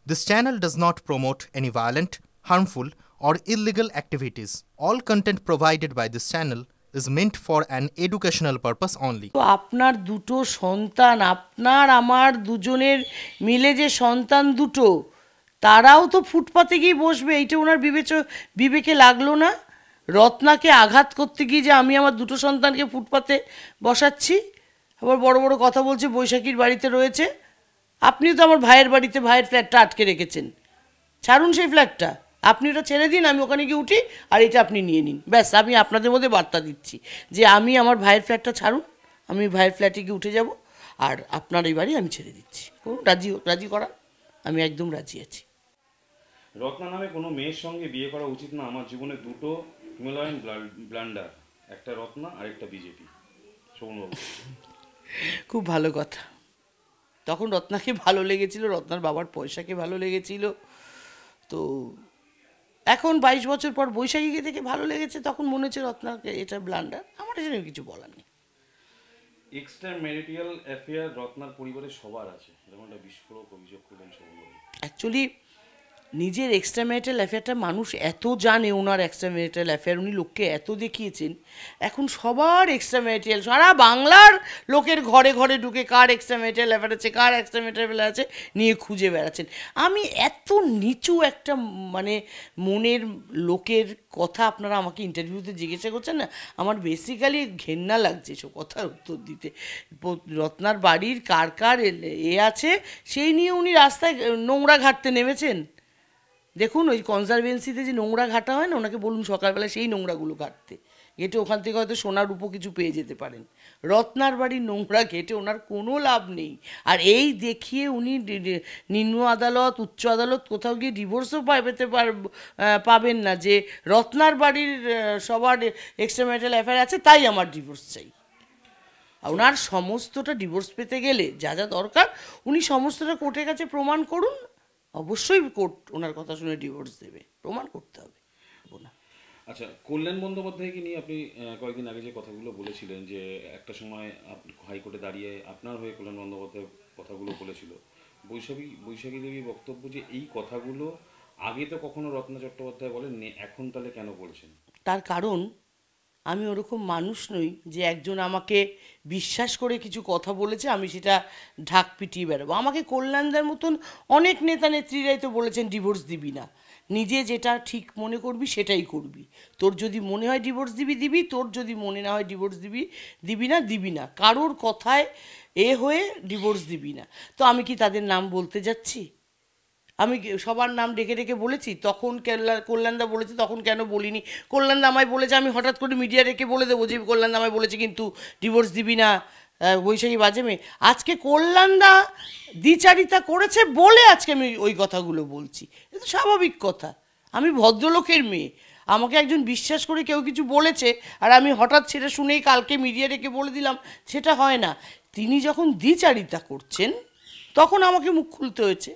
This channel does not promote any violent, harmful, or illegal activities. All content provided by this channel is meant for an educational purpose only. তো আপনার দুটো সন্তান, আপনার আমার দুজনের মিলে যে সন্তান দুটো, তারাও তো ফুটপাতে গিয়ে বসবে, এইটা ওনার বিবেকে লাগলো না? রত্নাকে আঘাত করতে গিয়ে যে আমি আমার দুটো সন্তানকে ফুটপাতে বসাচ্ছি, আবার বড় বড় কথা বলছে বৈশাখীর বাড়িতে রয়েছে। আপনিও তো আমার ভাইয়ের বাড়িতে ভাইয়ের ফ্ল্যাটটা আটকে রেখেছেন, ছাড়ুন সেই ফ্ল্যাটটা, আপনি ওটা ছেড়ে দিন, আমি ওখানে গিয়ে উঠি আর এটা আপনি নিয়ে নিন, ব্যাস। আমি আপনাদের মধ্যে বার্তা দিচ্ছি যে আমি আমার ভাইয়ের ফ্ল্যাটটা ছাড়ুন, আমি ভাইয়ের ফ্ল্যাটে গিয়ে উঠে যাব, আর আপনার এই বাড়ি আমি ছেড়ে দিচ্ছি। করুন, রাজি করা, আমি একদম রাজি আছি। রত্না নামে কোনো মেয়ের সঙ্গে বিয়ে করা উচিত না। আমার জীবনে দুটো হিমালয়ান ব্লান্ডার, একটা রত্না আর একটা বিজেপি। শোভনবাবু, খুব ভালো কথা। তখন রত্নাকে ভালো লেগেছিল, রত্নার বাবার পয়সাকে ভালো লেগেছিল, তো এখন 22 বছর পর বৈশাখীকে দেখে ভালো লেগেছে, তখন মনে হচ্ছে রত্নাকে এটা ব্লান্ডার। আমার এটা নিয়ে কিছু বলার নেই। এক্সট্রা ম্যারিটাল অ্যাফেয়ার রত্নার পরিবারের সবার আছে, যেমন একটা বিস্ফোরক অভিযোগ করলেন শোভনবাবু। অ্যাকচুয়ালি নিজের এক্সট্রা ম্যারিটাল অ্যাফেয়ারটা মানুষ এত জানে, ওনার এক্সট্রা ম্যারিটাল অ্যাফেয়ার উনি লোককে এত দেখিয়েছেন, এখন সবার এক্সট্রা ম্যারিটাল, সারা বাংলার লোকের ঘরে ঘরে ঢুকে কার এক্সট্রা ম্যারিটাল অ্যাফেয়ার আছে, কার এক্সট্রা ম্যারিটাল অ্যাফেয়ার আছে নিয়ে খুঁজে বেড়াচ্ছেন। আমি এত নিচু একটা মানে মনের লোকের কথা আপনারা আমাকে ইন্টারভিউতে জিজ্ঞাসা করছেন না, আমার বেসিক্যালি ঘেন্না লাগছে এসব কথার উত্তর দিতে। রত্নার বাড়ির কার কার আছে সেই নিয়ে উনি রাস্তায় নোংরা ঘাটতে নেমেছেন। দেখুন, ওই কনজারভেন্সিতে যে নোংরা ঘাটা হয় না, ওনাকে বলুন সকালবেলা সেই নোংরাগুলো ঘাটতে, ঘেটে ওখান থেকে হয়তো সোনার উপর কিছু পেয়ে যেতে পারেন। রত্নার বাড়ির নোংরা ঘেটে ওনার কোনো লাভ নেই। আর এই দেখিয়ে উনি নিম্ন আদালত, উচ্চ আদালত কোথাও গিয়ে ডিভোর্সও পাবেন না যে রত্নার বাড়ির সবার এক্সট্রা ম্যারিটাল অ্যাফেয়ার আছে তাই আমার ডিভোর্স চাই। ওনার সমস্তটা ডিভোর্স পেতে গেলে যা যা দরকার উনি সমস্তটা কোর্টের কাছে প্রমাণ করুন, অবশ্যই কোর্ট ওনার কথা শুনে ডিভোর্স দেবে, প্রমাণ করতে হবে না। আচ্ছা, কল্যাণ বন্দ্যোপাধ্যায়কে নিয়ে আপনি কয়েকদিন আগে যে কথাগুলো বলেছিলেন, যে একটা সময় হাইকোর্টে দাঁড়িয়ে আপনার হয়ে কল্যাণ বন্দ্যোপাধ্যায় কথাগুলো বলেছিল, বৈশাখী দেবীর বক্তব্য যে এই কথাগুলো আগে তো কখনো রত্না চট্টোপাধ্যায় বলেননি, এখন তাহলে কেন বলছেন? তার কারণ আমি ওরকম মানুষ নই যে একজন আমাকে বিশ্বাস করে কিছু কথা বলেছে আমি সেটা ঢাক পিটিয়ে বেরোবো। আমাকে কল্যাণদার মতন অনেক নেতা নেত্রীরাই তো বলেছেন ডিভোর্স দিবি না, নিজে যেটা ঠিক মনে করবি সেটাই করবি, তোর যদি মনে হয় ডিভোর্স দিবি দিবি, তোর যদি মনে না হয় ডিভোর্স দিবি না, কারোর কথায় হয়ে ডিভোর্স দিবি না। তো আমি কি তাদের নাম বলতে যাচ্ছি? আমি সবার নাম ডেকে ডেকে বলেছি? তখন কল্যাণদা বলেছে, তখন কেন বলিনি? কল্যাণদা আমায় বলেছে, আমি হঠাৎ করে মিডিয়া ডেকে বলে দেবো যে কল্যাণদা আমায় বলেছে কিন্তু ডিভোর্স দিবি না, বৈশাখী বাজে মেয়ে? আজকে কল্যাণদা দ্বিচারিতা করেছে বলে আজকে আমি ওই কথাগুলো বলছি, এটা স্বাভাবিক কথা। আমি ভদ্রলোকের মেয়ে, আমাকে একজন বিশ্বাস করে কেউ কিছু বলেছে আর আমি হঠাৎ সেটা শুনেই কালকে মিডিয়া ডেকে বলে দিলাম, সেটা হয় না। তিনি যখন দ্বিচারিতা করছেন তখন আমাকে মুখ খুলতে হয়েছে।